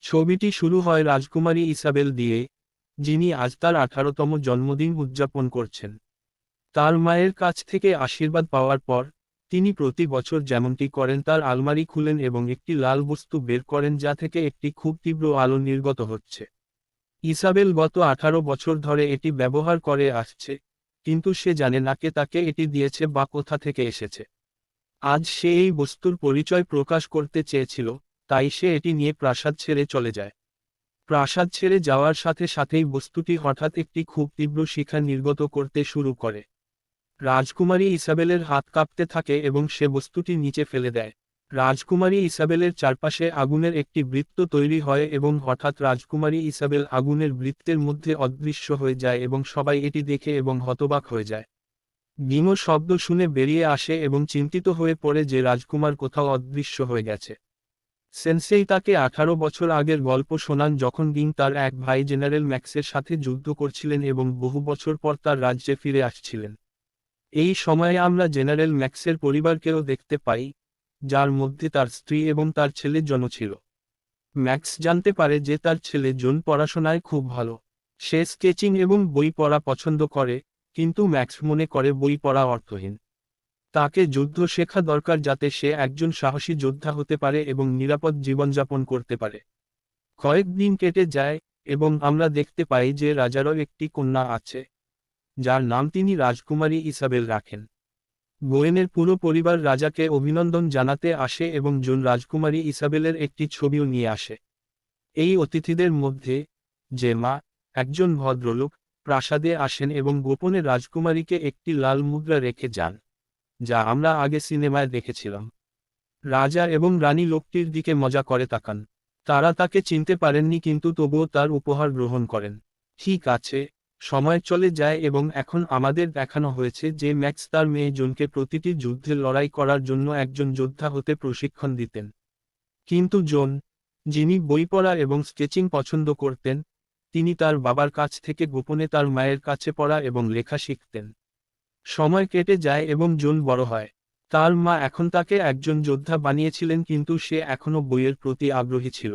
ছবিটি শুরু হয় রাজকুমারী ইসাবেল দিয়ে, যিনি আজ তার 18তম জন্মদিন উদযাপন করছেন। তার মায়ের কাছ থেকে আশীর্বাদ পাওয়ার পর, তিনি প্রতি বছর যেমনটি করেন তার আলমারি খুলেন এবং একটি লাল বস্তু বের করেন যা থেকে একটি খুব তীব্র আলো নির্গত হচ্ছে। ইসাবেল গত 18 বছর ধরে এটি ব্যবহার করে আসছে, কিন্তু সে জানে না কে তাকে এটি দিয়েছে বা কোথা থেকে এসেছে। আজ সে এই বস্তুর পরিচয় প্রকাশ করতে চেয়েছিল, তাই সে এটি নিয়ে প্রাসাদ ছেড়ে চলে যায়। প্রাসাদ ছেড়ে যাওয়ার সাথে সাথেই বস্তুটি হঠাৎ একটি খুব তীব্র শিখা নির্গত করতে শুরু করে। রাজকুমারী ইসাবেলের হাত কাঁপতে থাকে এবং সে বস্তুটি নিচে ফেলে দেয়। রাজকুমারী ইসাবেলের চারপাশে আগুনের একটি বৃত্ত তৈরি হয় এবং হঠাৎ রাজকুমারী ইসাবেল আগুনের বৃত্তের মধ্যে অদৃশ্য হয়ে যায় এবং সবাই এটি দেখে এবং হতবাক হয়ে যায়। বিমো শব্দ শুনে বেরিয়ে আসে এবং চিন্তিত হয়ে পড়ে যে রাজকুমার কোথাও অদৃশ্য হয়ে গেছে। সেন্সেই তাকে 18 বছর আগের গল্প শোনান যখন গিং তার এক ভাই জেনারেল ম্যাক্সের সাথে যুদ্ধ করছিলেন এবং বহু বছর পর তার রাজ্যে ফিরে আসছিলেন। এই সময়ে আমরা জেনারেল ম্যাক্সের পরিবারকেও দেখতে পাই, যার মধ্যে তার স্ত্রী এবং তার ছেলে জন ছিল। ম্যাক্স জানতে পারে যে তার ছেলে জন পড়াশোনায় খুব ভালো। সে স্কেচিং এবং বই পড়া পছন্দ করে, কিন্তু ম্যাক্স মনে করে বই পড়া অর্থহীন। তাকে যুদ্ধ শেখা দরকার যাতে সে একজন সাহসী যোদ্ধা হতে পারে এবং নিরাপদ জীবনযাপন করতে পারে। কয়েকদিন কেটে যায়, এবং আমরা দেখতে পাই যে রাজারও একটি কন্যা আছে, যার নাম তিনি রাজকুমারী ইসাবেল রাখেন। গোয়েনের পুরো পরিবার রাজাকে অভিনন্দন জানাতে আসে এবং জন রাজকুমারী ইসাবেলের একটি ছবিও নিয়ে আসে। এই অতিথিদের মধ্যে জেমা, একজন ভদ্রলোক, প্রাসাদে আসেন এবং গোপনে রাজকুমারীকে একটি লাল মুদ্রা রেখে যান, যা আমরা আগে সিনেমায় দেখেছিলাম। রাজা এবং রানী লোকটির দিকে মজা করে তাকান। তারা তাকে চিনতে পারেননি কিন্তু তবুও তার উপহার গ্রহণ করেন। ঠিক আছে, সময় চলে যায় এবং এখন আমাদের দেখানো হয়েছে যে ম্যাক্স তার মেয়ে জনকে প্রতিটি যুদ্ধে লড়াই করার জন্য একজন যোদ্ধা হতে প্রশিক্ষণ দিতেন। কিন্তু জন, যিনি বই পড়া এবং স্কেচিং পছন্দ করতেন, তিনি তার বাবার কাছ থেকে গোপনে তার মায়ের কাছে পড়া এবং লেখা শিখতেন। সময় কেটে যায় এবং জন বড় হয়। তার মা এখন তাকে একজন যোদ্ধা বানিয়েছিলেন কিন্তু সে এখনও বইয়ের প্রতি আগ্রহী ছিল,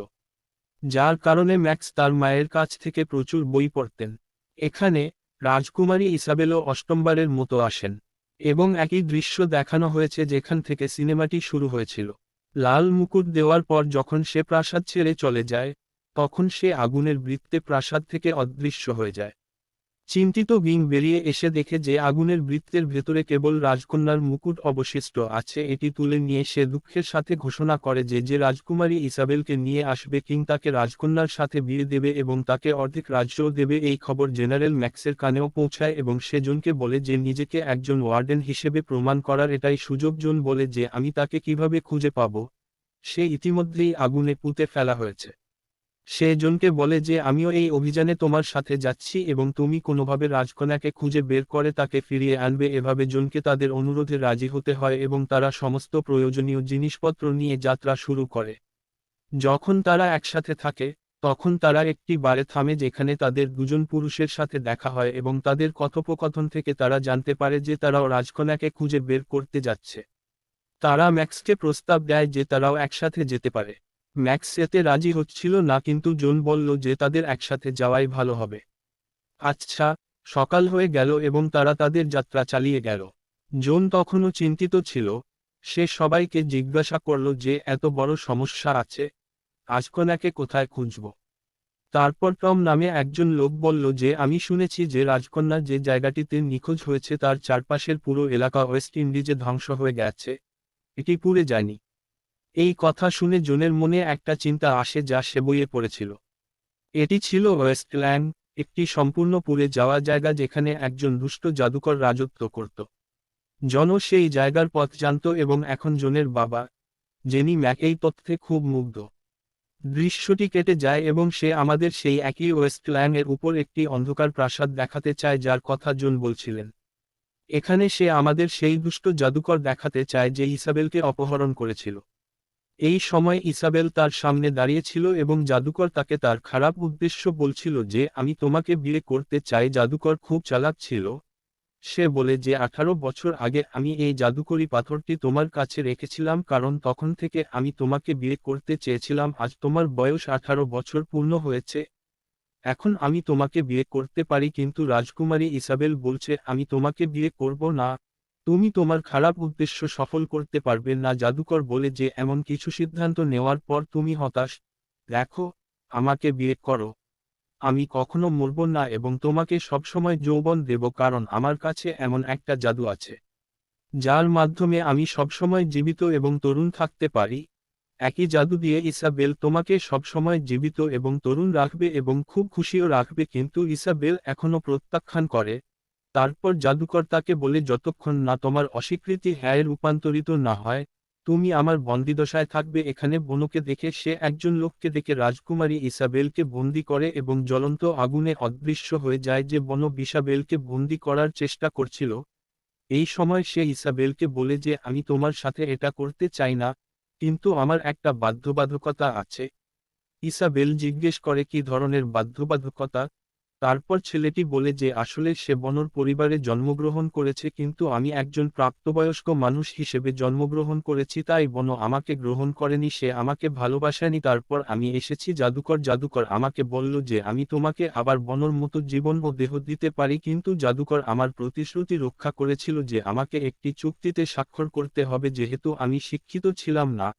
যার কারণে ম্যাক্স তার মায়ের কাছ থেকে প্রচুর বই পড়তেন। এখানে রাজকুমারী ইসাবেলও অষ্টমবারের মতো আসেন, এবং একই দৃশ্য দেখানো হয়েছে যেখান থেকে সিনেমাটি শুরু হয়েছিল। লাল মুকুট দেওয়ার পর যখন সে প্রাসাদ ছেড়ে চলে যায়, তখন সে আগুনের বৃত্তে প্রাসাদ থেকে অদৃশ্য হয়ে যায়। চিন্তিত বিং বেরিয়ে এসে দেখে যে আগুনের বৃত্তের ভেতরে কেবল রাজকন্যার মুকুট অবশিষ্ট আছে। এটি তুলে নিয়ে সে দুঃখের সাথে ঘোষণা করে যে যে রাজকুমারী ইসাবেলকে নিয়ে আসবে কিং তাকে রাজকন্যার সাথে বিয়ে দেবে এবং তাকে অর্ধেক রাজ্যও দেবে। এই খবর জেনারেল ম্যাক্সের কানেও পৌঁছায় এবং সে জনকে বলে যে নিজেকে একজন ওয়ার্ডেন হিসেবে প্রমাণ করার এটাই সুযোগ। জন বলে যে আমি তাকে কিভাবে খুঁজে পাব, সে ইতিমধ্যেই আগুনে পুঁতে ফেলা হয়েছে। সে জনকে বলে যে আমিও এই অভিযানে তোমার সাথে যাচ্ছি এবং তুমি কোনোভাবে রাজকন্যাকে খুঁজে বের করে তাকে ফিরিয়ে আনবে। এভাবে জনকে তাদের অনুরোধে রাজি হতে হয় এবং তারা সমস্ত প্রয়োজনীয় জিনিসপত্র নিয়ে যাত্রা শুরু করে। যখন তারা একসাথে থাকে, তখন তারা একটি বারে থামে যেখানে তাদের দুজন পুরুষের সাথে দেখা হয় এবং তাদের কথোপকথন থেকে তারা জানতে পারে যে তারাও রাজকন্যাকে খুঁজে বের করতে যাচ্ছে। তারা ম্যাক্সকে প্রস্তাব দেয় যে তারাও একসাথে যেতে পারে। ম্যাক্স এতে রাজি হচ্ছিল না কিন্তু জন বলল যে তাদের একসাথে যাওয়াই ভালো হবে। আচ্ছা, সকাল হয়ে গেল এবং তারা তাদের যাত্রা চালিয়ে গেল। জন তখনও চিন্তিত ছিল। সে সবাইকে জিজ্ঞাসা করল যে এত বড় সমস্যা আছে, রাজকন্যাকে কোথায় খুঁজব। তারপর টম নামে একজন লোক বলল যে আমি শুনেছি যে রাজকন্যা যে জায়গাটিতে নিখোঁজ হয়েছে তার চারপাশের পুরো এলাকা ওয়েস্ট ইন্ডিজে ধ্বংস হয়ে গেছে, এটি পুড়ে যায়নি। এই কথা শুনে জনের মনে একটা চিন্তা আসে যা সে বইয়ে পড়েছিল। এটি ছিল ওয়েস্টল্যান্ড, একটি সম্পূর্ণ পুড়ে যাওয়া জায়গা যেখানে একজন দুষ্ট জাদুকর রাজত্ব করত। জনও সেই জায়গার পথ জানত এবং এখন জনের বাবা, জেনি ম্যাক, এই তথ্যে খুব মুগ্ধ। দৃশ্যটি কেটে যায় এবং সে আমাদের সেই একই ওয়েস্টল্যান্ড এর উপর একটি অন্ধকার প্রাসাদ দেখাতে চায় যার কথা জন বলছিলেন। এখানে সে আমাদের সেই দুষ্ট জাদুকর দেখাতে চায় যে ইসাবেলকে অপহরণ করেছিল। এই সময় ইসাবেল তার সামনে দাঁড়িয়েছিল এবং জাদুকর তাকে তার খারাপ উদ্দেশ্য বলছিল যে আমি তোমাকে বিয়ে করতে চাই। জাদুকর খুব চালাক ছিল, সে বলে যে 18 বছর আগে আমি এই জাদুকরি পাথরটি তোমার কাছে রেখেছিলাম কারণ তখন থেকে আমি তোমাকে বিয়ে করতে চেয়েছিলাম। আজ তোমার বয়স 18 বছর পূর্ণ হয়েছে, এখন আমি তোমাকে বিয়ে করতে পারি। কিন্তু রাজকুমারী ইসাবেল বলছে আমি তোমাকে বিয়ে করব না, তুমি তোমার খারাপ উদ্দেশ্য সফল করতে পারবে না। জাদুকর বলে যে এমন কিছু সিদ্ধান্ত নেওয়ার পর তুমি হতাশ, দেখো, আমাকে বিয়ে করো, আমি কখনো মরব না এবং তোমাকে সবসময় যৌবন দেব কারণ আমার কাছে এমন একটা জাদু আছে যার মাধ্যমে আমি সবসময় জীবিত এবং তরুণ থাকতে পারি। একই জাদু দিয়ে ইসাবেল তোমাকে সবসময় জীবিত এবং তরুণ রাখবে এবং খুব খুশিও রাখবে। কিন্তু ইসাবেল এখনও প্রত্যাখ্যান করে। তারপর জাদুকর তাকে বলে যতক্ষণ না তোমার অস্বীকৃতি হ্যায় রূপান্তরিত না হয়, তুমি আমার বন্দিদশায় থাকবে এখানে। বনুকে দেখে সে একজন লোককে দেখে রাজকুমারী ইসাবেলকে বন্দি করে এবং জ্বলন্ত আগুনে অদৃশ্য হয়ে যায় যে বন ইসাবেলকে বন্দি করার চেষ্টা করছিল। এই সময় সে ইসাবেলকে বলে যে আমি তোমার সাথে এটা করতে চাই না, কিন্তু আমার একটা বাধ্যবাধকতা আছে। ইসাবেল জিজ্ঞেস করে কি ধরনের বাধ্যবাধকতা। তারপর ছেলেটি বলে যে আসলে সে বনর পরিবারে জন্মগ্রহণ করেছে কিন্তু আমি একজন প্রাপ্তবয়স্ক মানুষ হিসেবে জন্মগ্রহণ করেছি, তাই বন আমাকে গ্রহণ করেনি, সে আমাকে ভালোবাসেনি। তারপর আমি এসেছি জাদুকর আমাকে বলল যে আমি তোমাকে আবার বনর মতো জীবন ও দেহ দিতে পারি। কিন্তু জাদুকর আমার প্রতিশ্রুতি রক্ষা করেছিল যে আমাকে একটি চুক্তিতে স্বাক্ষর করতে হবে। যেহেতু আমি শিক্ষিত ছিলাম না,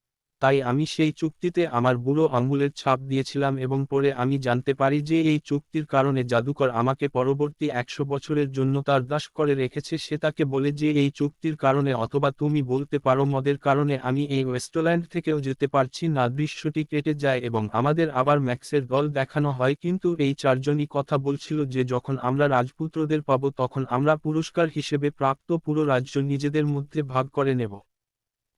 তাই আমি সেই চুক্তিতে আমার বুড়ো আঙুলের ছাপ দিয়েছিলাম এবং পরে আমি জানতে পারি যে এই চুক্তির কারণে জাদুকর আমাকে পরবর্তী 100 বছরের জন্য তার দাস করে রেখেছে। সে তাকে বলে যে এই চুক্তির কারণে অথবা তুমি বলতে পারো মদের কারণে আমি এই ওয়েস্টল্যান্ড থেকেও যেতে পারছি না। দৃশ্যটি কেটে যায় এবং আমাদের আবার ম্যাক্সের দল দেখানো হয়, কিন্তু এই চারজনই কথা বলছিল যে যখন আমরা রাজপুত্রদের পাবো তখন আমরা পুরস্কার হিসেবে প্রাপ্ত পুরো রাজ্য নিজেদের মধ্যে ভাগ করে নেব।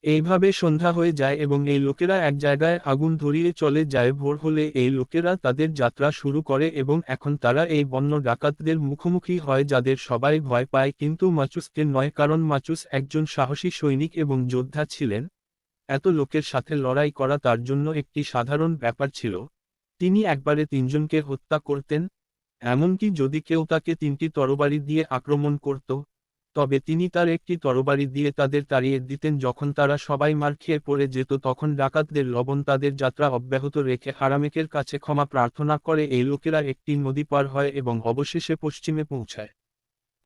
এইভাবে সন্ধ্যা হয়ে যায় এবং এই লোকেরা এক জায়গায় আগুন ধরিয়ে চলে যায়। ভোর হলে এই লোকেরা তাদের যাত্রা শুরু করে এবং এখন তারা এই বন্য ডাকাতদের মুখোমুখি হয় যাদের সবাই ভয় পায়, কিন্তু মাচুসকে নয়, কারণ মাচুস একজন সাহসী সৈনিক এবং যোদ্ধা ছিলেন। এত লোকের সাথে লড়াই করা তার জন্য একটি সাধারণ ব্যাপার ছিল। তিনি একবারে 3 জনকে হত্যা করতেন, এমনকি যদি কেউ তাকে 3টি তরবারি দিয়ে আক্রমণ করত, তবে তিনি তার একটি তরবারি দিয়ে তাদের তাড়িয়ে দিতেন। যখন তারা সবাই মার খেয়ে পড়ে যেত তখন ডাকাতদের লবণ তাদের যাত্রা অব্যাহত রেখে হারামেকের কাছে ক্ষমা প্রার্থনা করে এই লোকেরা একটি নদী পার হয় এবং অবশেষে পশ্চিমে পৌঁছায়।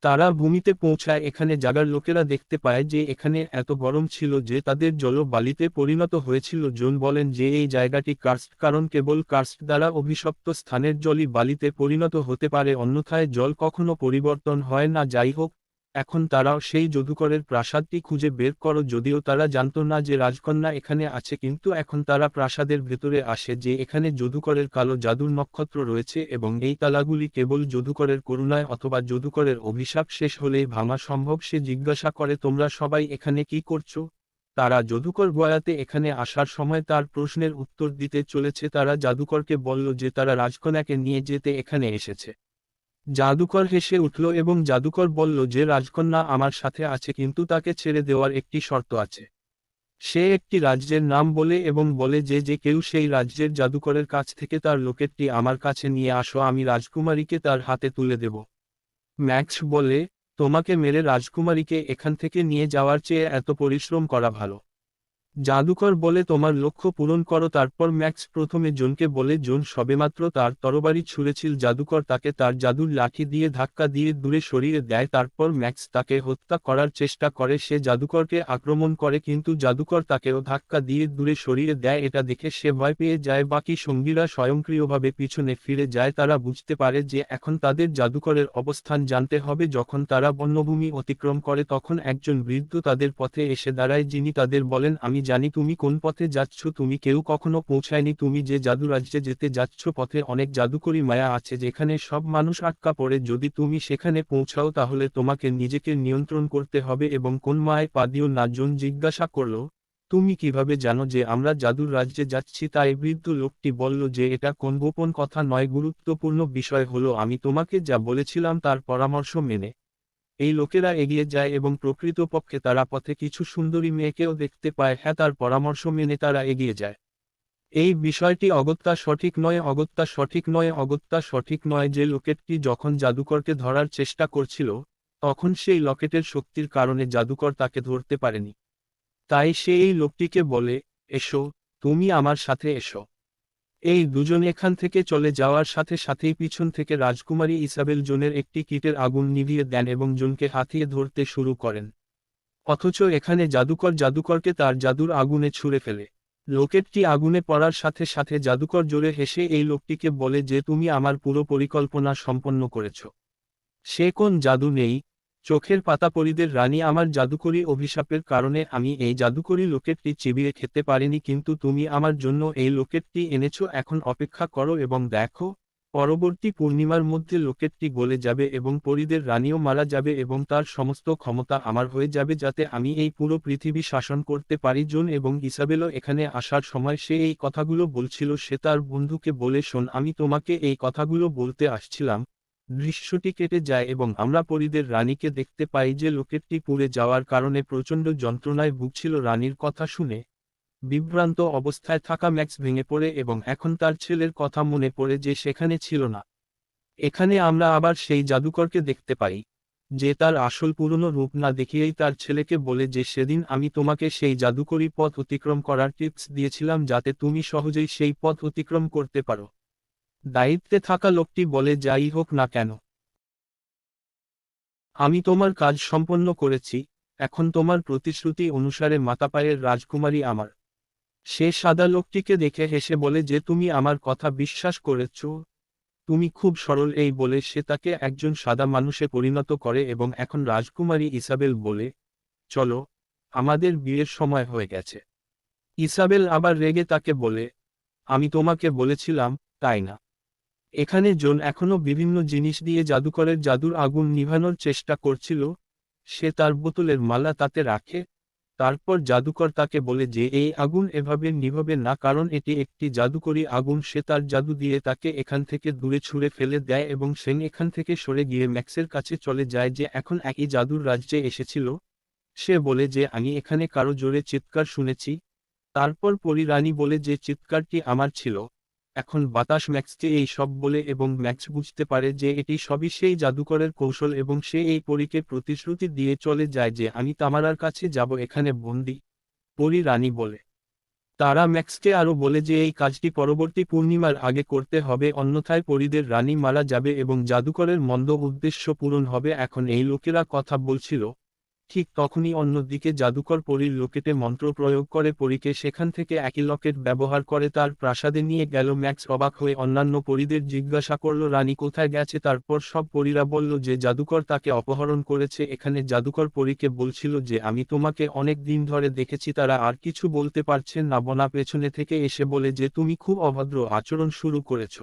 তারা ভূমিতে পৌঁছায়, এখানে জাগার লোকেরা দেখতে পায় যে এখানে এত গরম ছিল যে তাদের জল বালিতে পরিণত হয়েছিল। জন বলেন যে এই জায়গাটি কার্সড, কারণ কেবল কার্সড দ্বারা অভিশপ্ত স্থানের জলই বালিতে পরিণত হতে পারে, অন্যথায় জল কখনো পরিবর্তন হয় না। যাই হোক, এখন তারাও সেই জাদুকরের প্রাসাদটি খুঁজে বের করো, যদিও তারা জানতো না যে রাজকন্যা এখানে আছে। কিন্তু এখন তারা প্রাসাদের ভেতরে আসে যে এখানে জাদুকরের কালো জাদুর নক্ষত্র রয়েছে এবং এই তালাগুলি কেবল জাদুকরের করুণায় অথবা জাদুকরের অভিশাপ শেষ হলেই ভাঙা সম্ভব। সে জিজ্ঞাসা করে তোমরা সবাই এখানে কি করছো। তারা জাদুকর গয়াতে এখানে আসার সময় তার প্রশ্নের উত্তর দিতে চলেছে। তারা জাদুকরকে বলল যে তারা রাজকন্যাকে নিয়ে যেতে এখানে এসেছে। জাদুকর হেসে উঠল এবং জাদুকর বলল যে রাজকন্যা আমার সাথে আছে, কিন্তু তাকে ছেড়ে দেওয়ার একটি শর্ত আছে। সে একটি রাজ্যের নাম বলে এবং বলে যে যে কেউ সেই রাজ্যের জাদুকরের কাছ থেকে তার লোকেটটি আমার কাছে নিয়ে আসো, আমি রাজকুমারীকে তার হাতে তুলে দেব। ম্যাক্স বলে, তোমাকে মেরে রাজকুমারীকে এখান থেকে নিয়ে যাওয়ার চেয়ে এত পরিশ্রম করা ভালো। জাদুকর বলে তোমার লক্ষ্য পূরণ করো। তারপর ম্যাক্স প্রথমে জনকে বলে জন সবেমাত্র তার তরবারি ছুঁড়েছিল, জাদুকর তাকে তার জাদুর লাঠি দিয়ে ধাক্কা দিয়ে দূরে সরিয়ে দেয়। তারপর ম্যাক্স তাকে হত্যা করার চেষ্টা করে, সে জাদুকরকে আক্রমণ করে কিন্তু জাদুকর তাকেও ধাক্কা দিয়ে দূরে সরিয়ে দেয়। এটা দেখে সে ভয় পেয়ে যায়। বাকি সঙ্গীরা স্বয়ংক্রিয়ভাবে পিছনে ফিরে যায়। তারা বুঝতে পারে যে এখন তাদের জাদুকরের অবস্থান জানতে হবে। যখন তারা বন্যভূমি অতিক্রম করে তখন একজন বৃদ্ধ তাদের পথে এসে দাঁড়ায়, যিনি তাদের বলেন আমি জানি তুমি কোন পথে যাচ্ছ, তুমি কেউ কখনো পৌঁছায়নি, তুমি যে জাদুরাজ্যে যেতে যাচ্ছ পথে অনেক জাদুকরি মায়া আছে যেখানে সব মানুষ আটকা পড়ে। যদি তুমি সেখানে পৌঁছাও তাহলে তোমাকে নিজেকে নিয়ন্ত্রণ করতে হবে এবং কোন মায়ায় পা দিও না। জন জিজ্ঞাসা করল, তুমি কিভাবে জানো যে আমরা জাদুর রাজ্যে যাচ্ছি। তাই বৃদ্ধ লোকটি বলল যে এটা কোন গোপন কথা নয়, গুরুত্বপূর্ণ বিষয় হলো আমি তোমাকে যা বলেছিলাম তার পরামর্শ মেনে। এই লোকেরা এগিয়ে যায় এবং প্রকৃতপক্ষে তারা পথে কিছু সুন্দরী মেয়েকেও দেখতে পায়। হ্যাঁ, তার পরামর্শ মেনে তারা এগিয়ে যায়। এই বিষয়টি অগত্যা সঠিক নয়, অগত্যা সঠিক নয়, অগত্যা সঠিক নয় যে লোকেটি যখন জাদুকরকে ধরার চেষ্টা করছিল, তখন সেই লকেটের শক্তির কারণে জাদুকর তাকে ধরতে পারেনি। তাই সে এই লোকটিকে বলে, এসো, তুমি আমার সাথে এসো। এই দুজন এখান থেকে চলে যাওয়ার সাথে সাথেই পিছন থেকে রাজকুমারী ইসাবেল জনের একটি কিটের আগুন নিভিয়ে দেন এবং জনকে হাতিয়ে ধরতে শুরু করেন। অথচ এখানে জাদুকরকে তার জাদুর আগুনে ছুঁড়ে ফেলে। লোকেটটি আগুনে পড়ার সাথে সাথে জাদুকর জোরে হেসে এই লোকটিকে বলে যে তুমি আমার পুরো পরিকল্পনা সম্পন্ন করেছ। সে কোন জাদু নেই, চোখের পাতা পরীদের রানী আমার জাদুকরী অভিশাপের কারণে আমি এই জাদুকরী লোকেটটি চিবিয়ে খেতে পারিনি, কিন্তু তুমি আমার জন্য এই লোকেটটি এনেছো। এখন অপেক্ষা করো এবং দেখো, পরবর্তী পূর্ণিমার মধ্যে লোকেটটি গলে যাবে এবং পরীদের রানীও মারা যাবে এবং তার সমস্ত ক্ষমতা আমার হয়ে যাবে, যাতে আমি এই পুরো পৃথিবী শাসন করতে পারি। জন এবং ইসাবেলও এখানে আসার সময় সে এই কথাগুলো বলছিল। সে তার বন্ধুকে বলে, শোন, আমি তোমাকে এই কথাগুলো বলতে আসছিলাম। দৃশ্যটি কেটে যায় এবং আমরা পরীদের রানীকে দেখতে পাই যে লোকেটটি পুড়ে যাওয়ার কারণে প্রচণ্ড যন্ত্রণায় ভুগছিল। রানীর কথা শুনে বিভ্রান্ত অবস্থায় থাকা ম্যাক্স ভেঙে পড়ে এবং এখন তার ছেলের কথা মনে পড়ে যে সেখানে ছিল না। এখানে আমরা আবার সেই জাদুকরকে দেখতে পাই, যে তার আসল পুরনো রূপ না দেখিয়েই তার ছেলেকে বলে যে সেদিন আমি তোমাকে সেই জাদুকরী পথ অতিক্রম করার টিপস দিয়েছিলাম যাতে তুমি সহজেই সেই পথ অতিক্রম করতে পারো। দায়িত্বে থাকা লোকটি বলে, যাই হোক না কেন, আমি তোমার কাজ সম্পন্ন করেছি। এখন তোমার প্রতিশ্রুতি অনুসারে মাতাপায়ের রাজকুমারী আমার। সে সাদা লোকটিকে দেখে হেসে বলে যে তুমি আমার কথা বিশ্বাস করেছ, তুমি খুব সরল। এই বলে সে তাকে একজন সাদা মানুষে পরিণত করে এবং এখন রাজকুমারী ইসাবেল বলে, চলো, আমাদের বিয়ের সময় হয়ে গেছে। ইসাবেল আবার রেগে তাকে বলে, আমি তোমাকে বলেছিলাম, তাই না? এখানে জন এখনো বিভিন্ন জিনিস দিয়ে জাদুকরের জাদুর আগুন নিভানোর চেষ্টা করছিল। সে তার বোতলের মালা তাতে রাখে। তারপর জাদুকর তাকে বলে যে এই আগুন এভাবে নিভাবে না, কারণ এটি একটি জাদুকরী আগুন। সে তার জাদু দিয়ে তাকে এখান থেকে দূরে ছুঁড়ে ফেলে দেয় এবং সে এখান থেকে সরে গিয়ে ম্যাক্সের কাছে চলে যায় যে এখন একই জাদুর রাজ্যে এসেছিল। সে বলে যে আমি এখানে কারো জোরে চিৎকার শুনেছি। তারপর পরী রানী বলে যে চিৎকারটি আমার ছিল। এখন বাতাস ম্যাক্সকে এই সব বলে এবং ম্যাক্স বুঝতে পারে যে এটি সবই সেই জাদুকরের কৌশল এবং সে এই পরীকে প্রতিশ্রুতি দিয়ে চলে যায় যে আমি তামারার কাছে যাব, এখানে বন্দি। পরী রানী বলে, তারা ম্যাক্সকে আরও বলে যে এই কাজটি পরবর্তী পূর্ণিমার আগে করতে হবে, অন্যথায় পরীদের রানী মারা যাবে এবং জাদুকরের মন্দ উদ্দেশ্য পূরণ হবে। এখন এই লোকেরা কথা বলছিল, ঠিক তখনই অন্যদিকে জাদুকর পরীর লকেটে মন্ত্র প্রয়োগ করে পরীকে সেখান থেকে একই লকেট ব্যবহার করে তার প্রাসাদে নিয়ে গেল। ম্যাক্স অবাক হয়ে অন্যান্য পরীদের জিজ্ঞাসা করল রানী কোথায় গেছে। তারপর সব পরীরা বলল যে জাদুকর তাকে অপহরণ করেছে। এখানে জাদুকর পরীকে বলছিল যে আমি তোমাকে অনেক দিন ধরে দেখেছি। তারা আর কিছু বলতে পারছেন না। বনা পেছনে থেকে এসে বলে যে তুমি খুব অভদ্র আচরণ শুরু করেছ।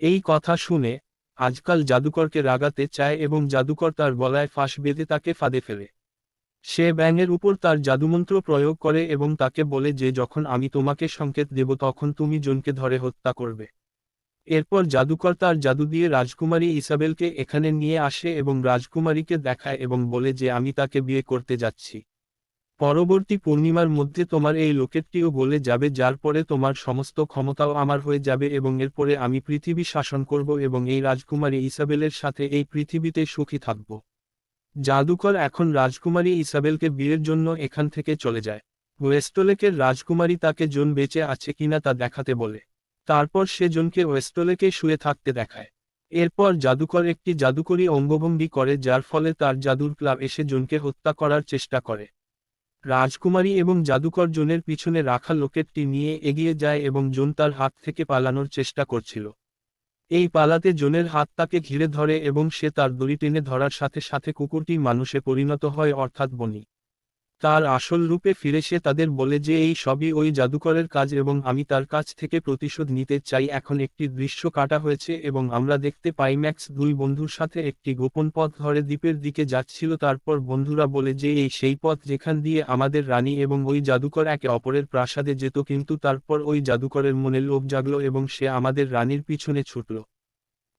এই কথা শুনে আজকাল জাদুকরকে রাগাতে চায় এবং জাদুকর তার গলায় ফাঁস বেঁধে তাকে ফাঁদে ফেলে। সে ব্যাঙের উপর তার জাদুমন্ত্র প্রয়োগ করে এবং তাকে বলে যে যখন আমি তোমাকে সংকেত দেব তখন তুমি জনকে ধরে হত্যা করবে। এরপর জাদুকর তার জাদু দিয়ে রাজকুমারী ইসাবেলকে এখানে নিয়ে আসে এবং রাজকুমারীকে দেখায় এবং বলে যে আমি তাকে বিয়ে করতে যাচ্ছি। পরবর্তী পূর্ণিমার মধ্যে তোমার এই লোকেটটিও গলে যাবে, যার পরে তোমার সমস্ত ক্ষমতাও আমার হয়ে যাবে এবং এরপরে আমি পৃথিবী শাসন করব এবং এই রাজকুমারী ইসাবেলের সাথে এই পৃথিবীতে সুখী থাকব। জাদুকর এখন রাজকুমারী ইসাবেলকে বিয়ের জন্য এখান থেকে চলে যায়। ওয়েস্টলেকের রাজকুমারী তাকে জন বেঁচে আছে কিনা তা দেখাতে বলে। তারপর সে জনকে ওয়েস্টলেকে শুয়ে থাকতে দেখায়। এরপর জাদুকর একটি জাদুকরী অঙ্গভঙ্গি করে যার ফলে তার জাদুর ক্লাব এসে জনকে হত্যা করার চেষ্টা করে। রাজকুমারী এবং জাদুকর জনের পিছনে রাখা লোকেটটি নিয়ে এগিয়ে যায় এবং জন তার হাত থেকে পালানোর চেষ্টা করছিল। এই পালাতে জনের হাত তাকে ঘিরে ধরে এবং সে তার দড়ি টেনে ধরার সাথে সাথে কুকুরটি মানুষে পরিণত হয়, অর্থাৎ বনি। তার আসল রূপে ফিরে সে তাদের বলে যে এই সবই ওই জাদুকরের কাজ এবং আমি তার কাছ থেকে প্রতিশোধ নিতে চাই। এখন একটি দৃশ্য কাটা হয়েছে এবং আমরা দেখতে পাই ম্যাক্স দুই বন্ধুর সাথে একটি গোপন পথ ধরে দ্বীপের দিকে যাচ্ছিল। তারপর বন্ধুরা বলে যে এই সেই পথ যেখান দিয়ে আমাদের রানী এবং ওই জাদুকর একে অপরের প্রাসাদে যেত, কিন্তু তারপর ওই জাদুকরের মনে লোভ জাগলো এবং সে আমাদের রানীর পিছনে ছুটল।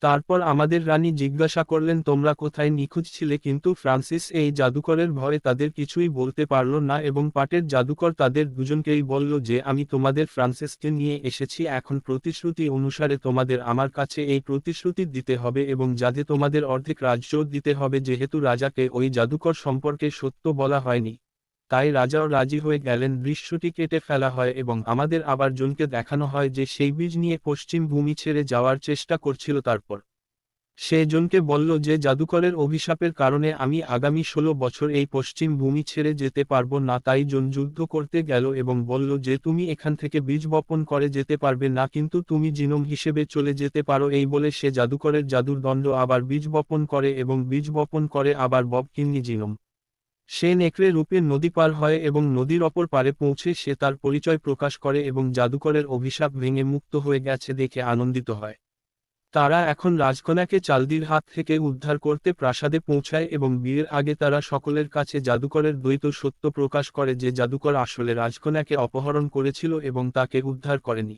তারপর আমাদের রানী জিজ্ঞাসা করলেন তোমরা কোথায় নিখোঁজ ছিলে, কিন্তু ফ্রান্সিস এই জাদুকরের ভয়ে তাদের কিছুই বলতে পারল না এবং পাটের জাদুকর তাদের দুজনকেই বলল যে আমি তোমাদের ফ্রান্সিসকে নিয়ে এসেছি, এখন প্রতিশ্রুতি অনুসারে তোমাদের আমার কাছে এই প্রতিশ্রুতি দিতে হবে এবং যাতে তোমাদের অর্ধেক রাজ্য দিতে হবে, যেহেতু রাজাকে ওই জাদুকর সম্পর্কে সত্য বলা হয়নি। তাই রাজাও রাজি হয়ে গেলেন। দৃশ্যটি কেটে ফেলা হয় এবং আমাদের আবার জনকে দেখানো হয় যে সেই বীজ নিয়ে পশ্চিম ভূমি ছেড়ে যাওয়ার চেষ্টা করছিল। তারপর সে জনকে বলল যে জাদুকরের অভিশাপের কারণে আমি আগামী 16 বছর এই পশ্চিম ভূমি ছেড়ে যেতে পারবো না। তাই জন যুদ্ধ করতে গেল এবং বলল যে তুমি এখান থেকে বীজ বপন করে যেতে পারবে না, কিন্তু তুমি জিনোম হিসেবে চলে যেতে পারো। এই বলে সে জাদুকরের জাদুর দণ্ড আবার বীজ বপন করে এবং বীজ বপন করে আবার ববকিন্নি জিনোম। সে নেকড়ে রূপে নদী পার হয় এবং নদীর অপর পারে পৌঁছে সে তার পরিচয় প্রকাশ করে এবং জাদুকরের অভিশাপ ভেঙে মুক্ত হয়ে গেছে দেখে আনন্দিত হয়। তারা এখন রাজকন্যাকে চালদির হাত থেকে উদ্ধার করতে প্রাসাদে পৌঁছায় এবং বিয়ের আগে তারা সকলের কাছে জাদুকরের দ্বৈত সত্য প্রকাশ করে যে জাদুকর আসলে রাজকন্যাকে অপহরণ করেছিল এবং তাকে উদ্ধার করেনি।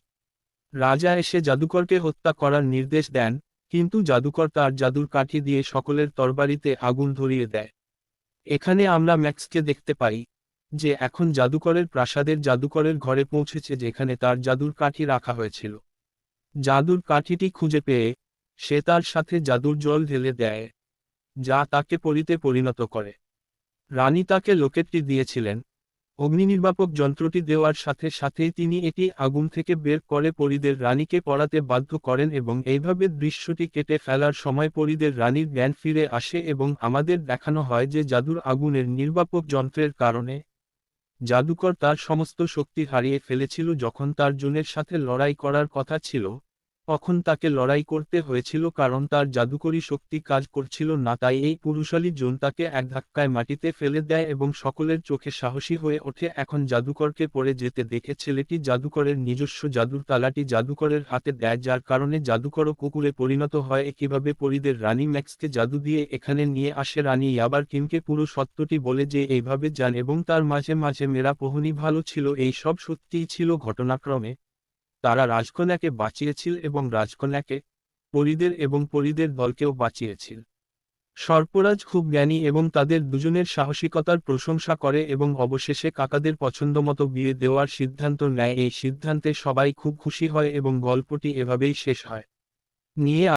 রাজা এসে জাদুকরকে হত্যা করার নির্দেশ দেন, কিন্তু জাদুকর তার জাদুর কাঠি দিয়ে সকলের তরবারিতে আগুন ধরিয়ে দেয়। এখানে আমরা ম্যাক্সকে দেখতে পাই যে এখন জাদুকরের প্রাসাদের জাদুকরের ঘরে পৌঁছেছে যেখানে তার জাদুর কাঠি রাখা হয়েছিল। জাদুর কাঠিটি খুঁজে পেয়ে সে তার সাথে জাদুর জল ঢেলে দেয়, যা তাকে পরীতে পরিণত করে। রানী তাকে লোকেটটি দিয়েছিলেন। অগ্নিনির্বাপক যন্ত্রটি দেওয়ার সাথে সাথেই তিনি এটি আগুন থেকে বের করে পরীদের রানীকে পড়াতে বাধ্য করেন এবং এইভাবে দৃশ্যটি কেটে ফেলার সময় পরীদের রানীর জ্ঞান ফিরে আসে এবং আমাদের দেখানো হয় যে জাদুর আগুনের নির্বাপক যন্ত্রের কারণে জাদুকর তার সমস্ত শক্তি হারিয়ে ফেলেছিল। যখন তার জনের সাথে লড়াই করার কথা ছিল তখন তাকে লড়াই করতে হয়েছিল কারণ তার জাদুকরী শক্তি কাজ করছিল না। তাই এই পুরুষালী জন তাকে এক ধাক্কায় মাটিতে ফেলে দেয় এবং সকলের চোখে সাহসী হয়ে ওঠে। এখন জাদুকরকে পড়ে যেতে দেখে ছেলেটি জাদুকরের নিজস্ব জাদুর তালাটি জাদুকরের হাতে দেয়, যার কারণে জাদুকরও কুকুরে পরিণত হয়। একইভাবে পরীদের রানী ম্যাক্সকে জাদু দিয়ে এখানে নিয়ে আসে। রানী ইয়াবার কিমকে পুরো সত্যটি বলে যে এইভাবে যান এবং তার মাঝে মাঝে মেরা পোহনি ভালো ছিল। এই সব সত্যিই ছিল ঘটনাক্রমে। তারা রাজকন্যাকে বাঁচিয়েছিল এবং রাজকন্যাকে, পরীদের এবং পরীদের দলকেও বাঁচিয়েছিল। সর্পরাজ খুব জ্ঞানী এবং তাদের দুজনের সাহসিকতার প্রশংসা করে এবং অবশেষে কাকাদের পছন্দমতো বিয়ে দেওয়ার সিদ্ধান্ত নেয়। এই সিদ্ধান্তে সবাই খুব খুশি হয় এবং গল্পটি এভাবেই শেষ হয়। নিয়ে